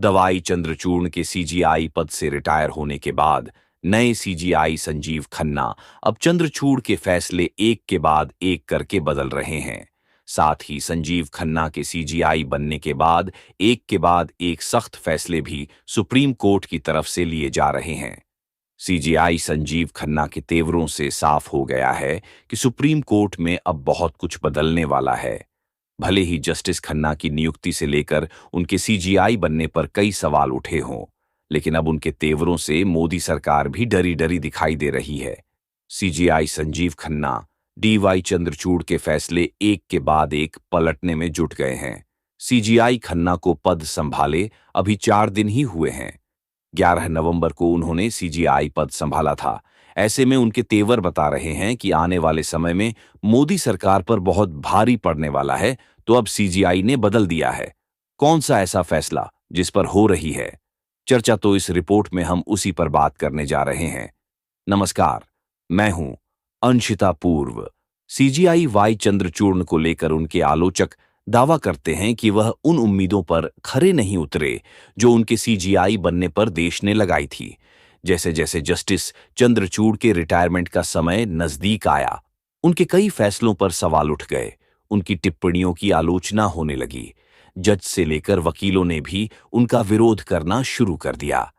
दवाई चंद्रचूड़ के सीजीआई पद से रिटायर होने के बाद नए सीजीआई संजीव खन्ना अब चंद्रचूड़ के फैसले एक के बाद एक करके बदल रहे हैं। साथ ही संजीव खन्ना के सीजीआई बनने के बाद एक सख्त फैसले भी सुप्रीम कोर्ट की तरफ से लिए जा रहे हैं। सीजीआई संजीव खन्ना के तेवरों से साफ हो गया है कि सुप्रीम कोर्ट में अब बहुत कुछ बदलने वाला है। भले ही जस्टिस खन्ना की नियुक्ति से लेकर उनके सीजीआई बनने पर कई सवाल उठे हों, लेकिन अब उनके तेवरों से मोदी सरकार भी डरी डरी दिखाई दे रही है। सीजीआई संजीव खन्ना डीवाई चंद्रचूड़ के फैसले एक के बाद एक पलटने में जुट गए हैं। सीजीआई खन्ना को पद संभाले अभी 4 दिन ही हुए हैं। 11 नवंबर को उन्होंने सीजीआई पद संभाला था। ऐसे में उनके तेवर बता रहे हैं कि आने वाले समय में मोदी सरकार पर बहुत भारी पड़ने वाला है, तो अब सीजीआई ने बदल दिया है। कौन सा ऐसा फैसला जिस पर हो रही है चर्चा, तो इस रिपोर्ट में हम उसी पर बात करने जा रहे हैं। नमस्कार, मैं हूं अंशिता पूर्व। सीजीआई वाई चंद्रचूड़ को लेकर उनके आलोचक दावा करते हैं कि वह उन उम्मीदों पर खरे नहीं उतरे जो उनके सीजीआई बनने पर देश ने लगाई थी। जैसे जैसे जस्टिस चंद्रचूड़ के रिटायरमेंट का समय नजदीक आया, उनके कई फैसलों पर सवाल उठ गए। उनकी टिप्पणियों की आलोचना होने लगी। जज से लेकर वकीलों ने भी उनका विरोध करना शुरू कर दिया।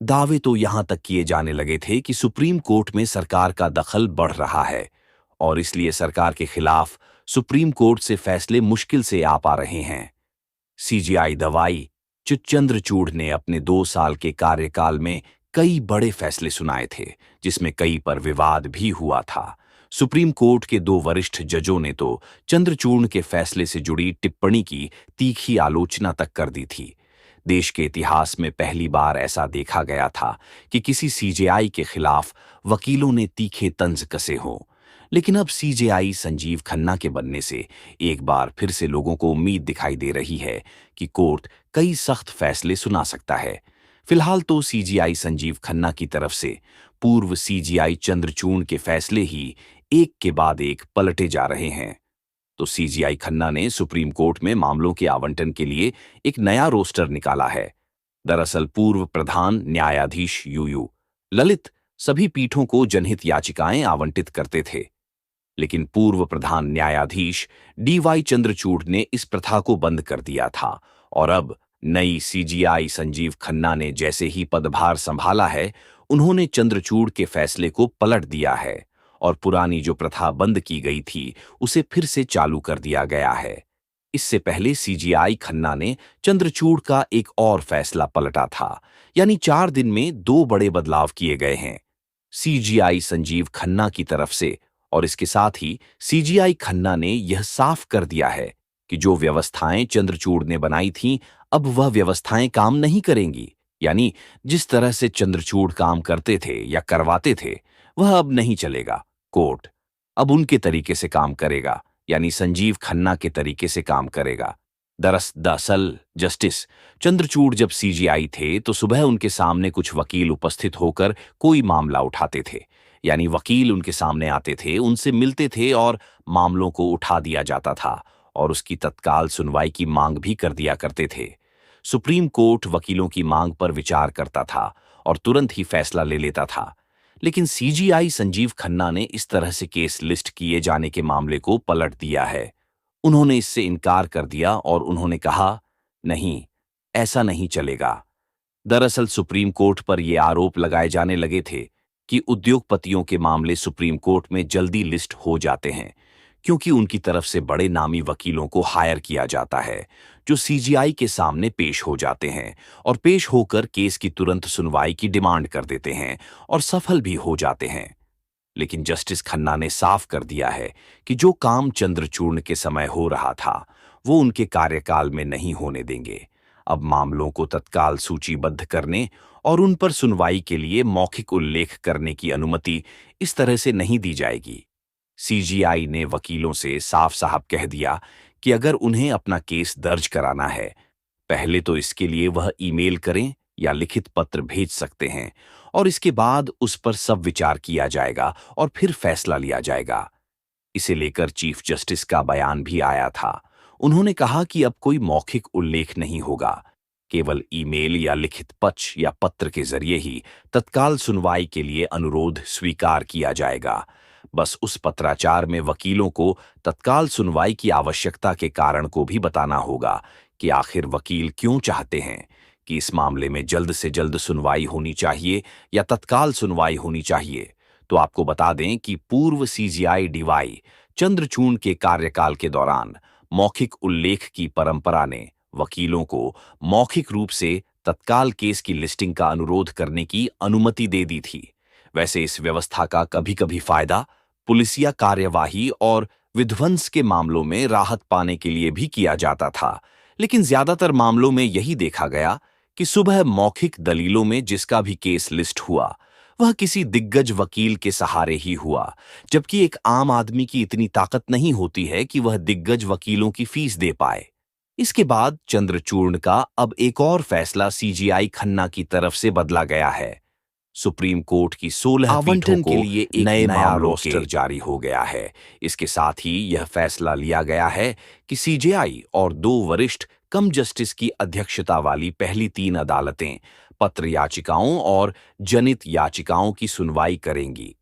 दावे तो यहां तक किए जाने लगे थे कि सुप्रीम कोर्ट में सरकार का दखल बढ़ रहा है और इसलिए सरकार के खिलाफ सुप्रीम कोर्ट से फैसले मुश्किल से आ पा रहे हैं। सीजीआई दवाई चंद्रचूड़ ने अपने 2 साल के कार्यकाल में कई बड़े फैसले सुनाए थे, जिसमें कई पर विवाद भी हुआ था। सुप्रीम कोर्ट के 2 वरिष्ठ जजों ने तो चंद्रचूड़ के फैसले से जुड़ी टिप्पणी की तीखी आलोचना तक कर दी थी। देश के इतिहास में पहली बार ऐसा देखा गया था कि किसी सीजेआई के खिलाफ वकीलों ने तीखे तंज कसे हों। लेकिन अब सीजेआई संजीव खन्ना के बनने से एक बार फिर से लोगों को उम्मीद दिखाई दे रही है कि कोर्ट कई सख्त फैसले सुना सकता है। फिलहाल तो सीजीआई संजीव खन्ना की तरफ से पूर्व सीजीआई चंद्रचूड़ के फैसले ही एक के बाद एक पलटे जा रहे हैं। तो सीजीआई खन्ना ने सुप्रीम कोर्ट में मामलों के आवंटन के लिए एक नया रोस्टर निकाला है। दरअसल पूर्व प्रधान न्यायाधीश यूयू ललित सभी पीठों को जनहित याचिकाएं आवंटित करते थे, लेकिन पूर्व प्रधान न्यायाधीश डीवाई चंद्रचूड़ ने इस प्रथा को बंद कर दिया था और अब नई सीजीआई संजीव खन्ना ने जैसे ही पदभार संभाला है, उन्होंने चंद्रचूड़ के फैसले को पलट दिया है और पुरानी जो प्रथा बंद की गई थी उसे फिर से चालू कर दिया गया है। इससे पहले सीजीआई खन्ना ने चंद्रचूड़ का एक और फैसला पलटा था, यानी 4 दिन में 2 बड़े बदलाव किए गए हैं सीजीआई संजीव खन्ना की तरफ से। और इसके साथ ही सीजीआई खन्ना ने यह साफ कर दिया है कि जो व्यवस्थाएं चंद्रचूड़ ने बनाई थीं, अब वह व्यवस्थाएं काम नहीं करेंगी। यानी जिस तरह से चंद्रचूड़ काम करते थे या करवाते थे, वह अब नहीं चलेगा। कोर्ट अब उनके तरीके से काम करेगा, यानी संजीव खन्ना के तरीके से काम करेगा। दरअसल जस्टिस चंद्रचूड़ जब सीजीआई थे तो सुबह उनके सामने कुछ वकील उपस्थित होकर कोई मामला उठाते थे, यानी वकील उनके सामने आते थे, उनसे मिलते थे और मामलों को उठा दिया जाता था और उसकी तत्काल सुनवाई की मांग भी कर दिया करते थे। सुप्रीम कोर्ट वकीलों की मांग पर विचार करता था और तुरंत ही फैसला ले लेता था। लेकिन सीजीआई संजीव खन्ना ने इस तरह से केस लिस्ट किए जाने के मामले को पलट दिया है। उन्होंने इससे इनकार कर दिया और उन्होंने कहा, नहीं, ऐसा नहीं चलेगा। दरअसल सुप्रीम कोर्ट पर ये आरोप लगाए जाने लगे थे कि उद्योगपतियों के मामले सुप्रीम कोर्ट में जल्दी लिस्ट हो जाते हैं क्योंकि उनकी तरफ से बड़े नामी वकीलों को हायर किया जाता है, जो सीजीआई के सामने पेश हो जाते हैं और पेश होकर केस की तुरंत सुनवाई की डिमांड कर देते हैं और सफल भी हो जाते हैं। लेकिन जस्टिस खन्ना ने साफ कर दिया है कि जो काम चंद्रचूड़ के समय हो रहा था, वो उनके कार्यकाल में नहीं होने देंगे। अब मामलों को तत्काल सूचीबद्ध करने और उन पर सुनवाई के लिए मौखिक उल्लेख करने की अनुमति इस तरह से नहीं दी जाएगी। सीजीआई ने वकीलों से साफ साफ कह दिया कि अगर उन्हें अपना केस दर्ज कराना है, पहले तो इसके लिए वह ईमेल करें या लिखित पत्र भेज सकते हैं और इसके बाद उस पर सब विचार किया जाएगा और फिर फैसला लिया जाएगा। इसे लेकर चीफ जस्टिस का बयान भी आया था। उन्होंने कहा कि अब कोई मौखिक उल्लेख नहीं होगा, केवल ईमेल या लिखित पक्ष या पत्र के जरिए ही तत्काल सुनवाई के लिए अनुरोध स्वीकार किया जाएगा। बस उस पत्राचार में वकीलों को तत्काल सुनवाई की आवश्यकता के कारण को भी बताना होगा कि आखिर वकील क्यों चाहते हैं कि इस मामले में जल्द से जल्द सुनवाई होनी चाहिए या तत्काल सुनवाई होनी चाहिए। तो आपको बता दें कि पूर्व सीजीआई डीवाई चंद्रचूड़ के कार्यकाल के दौरान मौखिक उल्लेख की परंपरा ने वकीलों को मौखिक रूप से तत्काल केस की लिस्टिंग का अनुरोध करने की अनुमति दे दी थी। वैसे इस व्यवस्था का कभी-कभी फायदा पुलिसिया कार्यवाही और विध्वंस के मामलों में राहत पाने के लिए भी किया जाता था, लेकिन ज्यादातर मामलों में यही देखा गया कि सुबह मौखिक दलीलों में जिसका भी केस लिस्ट हुआ वह किसी दिग्गज वकील के सहारे ही हुआ, जबकि एक आम आदमी की इतनी ताकत नहीं होती है कि वह दिग्गज वकीलों की फीस दे पाए। इसके बाद चंद्रचूड़ का अब एक और फैसला सीजीआई खन्ना की तरफ से बदला गया है। सुप्रीम कोर्ट की 16 आवंटन के लिए एक नया रोस्टर जारी हो गया है। इसके साथ ही यह फैसला लिया गया है कि सीजेआई और 2 वरिष्ठ कम जस्टिस की अध्यक्षता वाली पहली 3 अदालतें पत्र याचिकाओं और जनित याचिकाओं की सुनवाई करेंगी।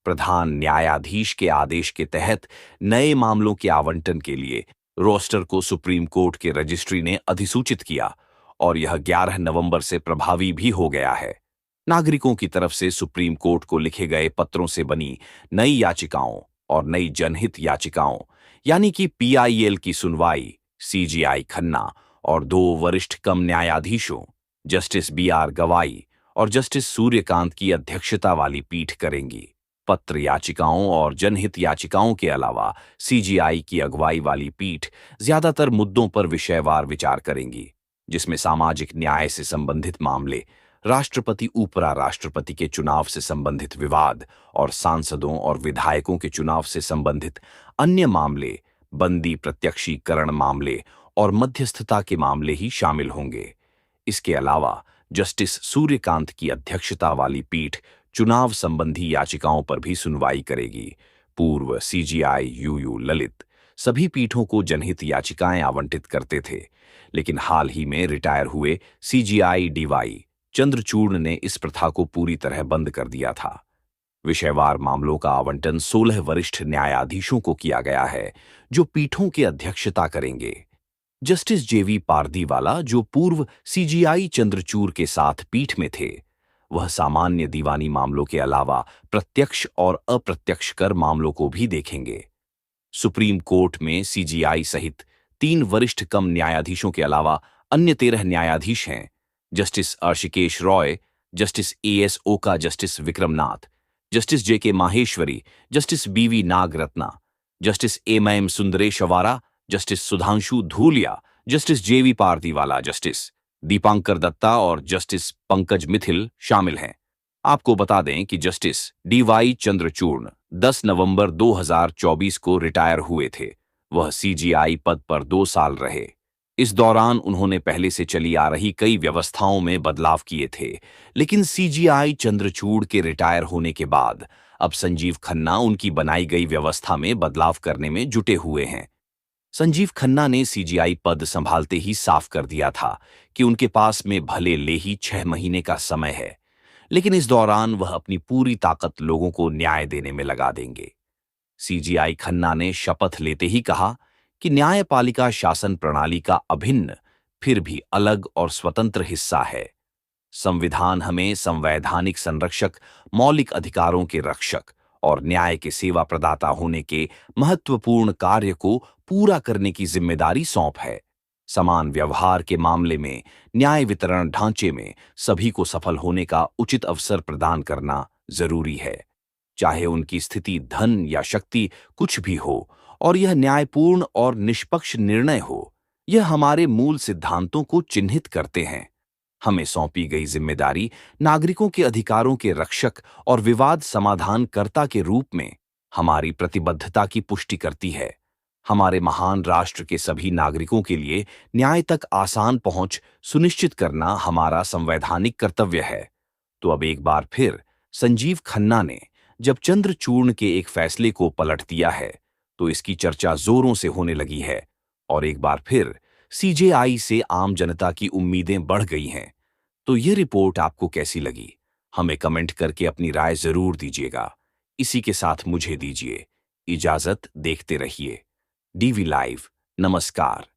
प्रधान न्यायाधीश के आदेश के तहत नए मामलों के आवंटन के लिए रोस्टर को सुप्रीम कोर्ट के रजिस्ट्री ने अधिसूचित किया और यह 11 नवंबर से प्रभावी भी हो गया है। नागरिकों की तरफ से सुप्रीम कोर्ट को लिखे गए पत्रों से बनी नई याचिकाओं और नई जनहित याचिकाओं यानी कि पीआईएल की सुनवाई सीजीआई खन्ना और 2 वरिष्ठ कम न्यायाधीशों जस्टिस बीआर गवाई और जस्टिस सूर्यकांत की अध्यक्षता वाली पीठ करेंगी। पत्र याचिकाओं और जनहित याचिकाओं के अलावा सीजीआई की अगुवाई वाली पीठ ज्यादातर मुद्दों पर विषयवार विचार करेंगी, जिसमें सामाजिक न्याय से संबंधित मामले, राष्ट्रपति उपरा राष्ट्रपति के चुनाव से संबंधित विवाद और सांसदों और विधायकों के चुनाव से संबंधित अन्य मामले, बंदी प्रत्यक्षीकरण मामले और मध्यस्थता के मामले ही शामिल होंगे। इसके अलावा जस्टिस सूर्यकांत की अध्यक्षता वाली पीठ चुनाव संबंधी याचिकाओं पर भी सुनवाई करेगी। पूर्व सीजीआई यूयू ललित सभी पीठों को जनहित याचिकाएं आवंटित करते थे, लेकिन हाल ही में रिटायर हुए सीजीआई डीवाई चंद्रचूड़ ने इस प्रथा को पूरी तरह बंद कर दिया था। विषयवार मामलों का आवंटन 16 वरिष्ठ न्यायाधीशों को किया गया है, जो पीठों की अध्यक्षता करेंगे। जस्टिस जेवी पारदीवाला, जो पूर्व सीजीआई चंद्रचूड़ के साथ पीठ में थे, वह सामान्य दीवानी मामलों के अलावा प्रत्यक्ष और अप्रत्यक्ष कर मामलों को भी देखेंगे। सुप्रीम कोर्ट में सीजीआई सहित 3 वरिष्ठ कम न्यायाधीशों के अलावा अन्य 13 न्यायाधीश हैं। Justice Ashikesh Roy, justice as ओका, जस्टिस विक्रमनाथ, जस्टिस जेके माहेश्वरी, जस्टिस बीवी नागरत्ना, जस्टिस एमएम सुंदरेश अवारा, जस्टिस सुधांशु धूलिया, जस्टिस जेवी पारदीवाला, जस्टिस दीपांकर दत्ता और जस्टिस पंकज मिथिल शामिल हैं। आपको बता दें कि जस्टिस डीवाई चंद्रचूड़ 10 नवंबर 2024 को रिटायर हुए थे। वह सीजीआई पद पर 2 साल रहे। इस दौरान उन्होंने पहले से चली आ रही कई व्यवस्थाओं में बदलाव किए थे, लेकिन सीजीआई चंद्रचूड़ के रिटायर होने के बाद अब संजीव खन्ना उनकी बनाई गई व्यवस्था में बदलाव करने में जुटे हुए हैं। संजीव खन्ना ने सीजीआई पद संभालते ही साफ कर दिया था कि उनके पास में भले ले ही 6 महीने का समय है, लेकिन इस दौरान वह अपनी पूरी ताकत लोगों को न्याय देने में लगा देंगे। सीजीआई खन्ना ने शपथ लेते ही कहा कि न्यायपालिका शासन प्रणाली का अभिन्न फिर भी अलग और स्वतंत्र हिस्सा है। संविधान हमें संवैधानिक संरक्षक, मौलिक अधिकारों के रक्षक और न्याय के सेवा प्रदाता होने के महत्वपूर्ण कार्य को पूरा करने की जिम्मेदारी सौंप है। समान व्यवहार के मामले में न्याय वितरण ढांचे में सभी को सफल होने का उचित अवसर प्रदान करना जरूरी है, चाहे उनकी स्थिति, धन या शक्ति कुछ भी हो, और यह न्यायपूर्ण और निष्पक्ष निर्णय हो। यह हमारे मूल सिद्धांतों को चिन्हित करते हैं। हमें सौंपी गई जिम्मेदारी नागरिकों के अधिकारों के रक्षक और विवाद समाधानकर्ता के रूप में हमारी प्रतिबद्धता की पुष्टि करती है। हमारे महान राष्ट्र के सभी नागरिकों के लिए न्याय तक आसान पहुंच सुनिश्चित करना हमारा संवैधानिक कर्तव्य है। तो अब एक बार फिर संजीव खन्ना ने जब चंद्रचूड़ के एक फैसले को पलट दिया है, तो इसकी चर्चा जोरों से होने लगी है और एक बार फिर सीजेआई से आम जनता की उम्मीदें बढ़ गई हैं। तो ये रिपोर्ट आपको कैसी लगी? हमें कमेंट करके अपनी राय जरूर दीजिएगा। इसी के साथ मुझे दीजिए इजाजत। देखते रहिए डीवी लाइव। नमस्कार।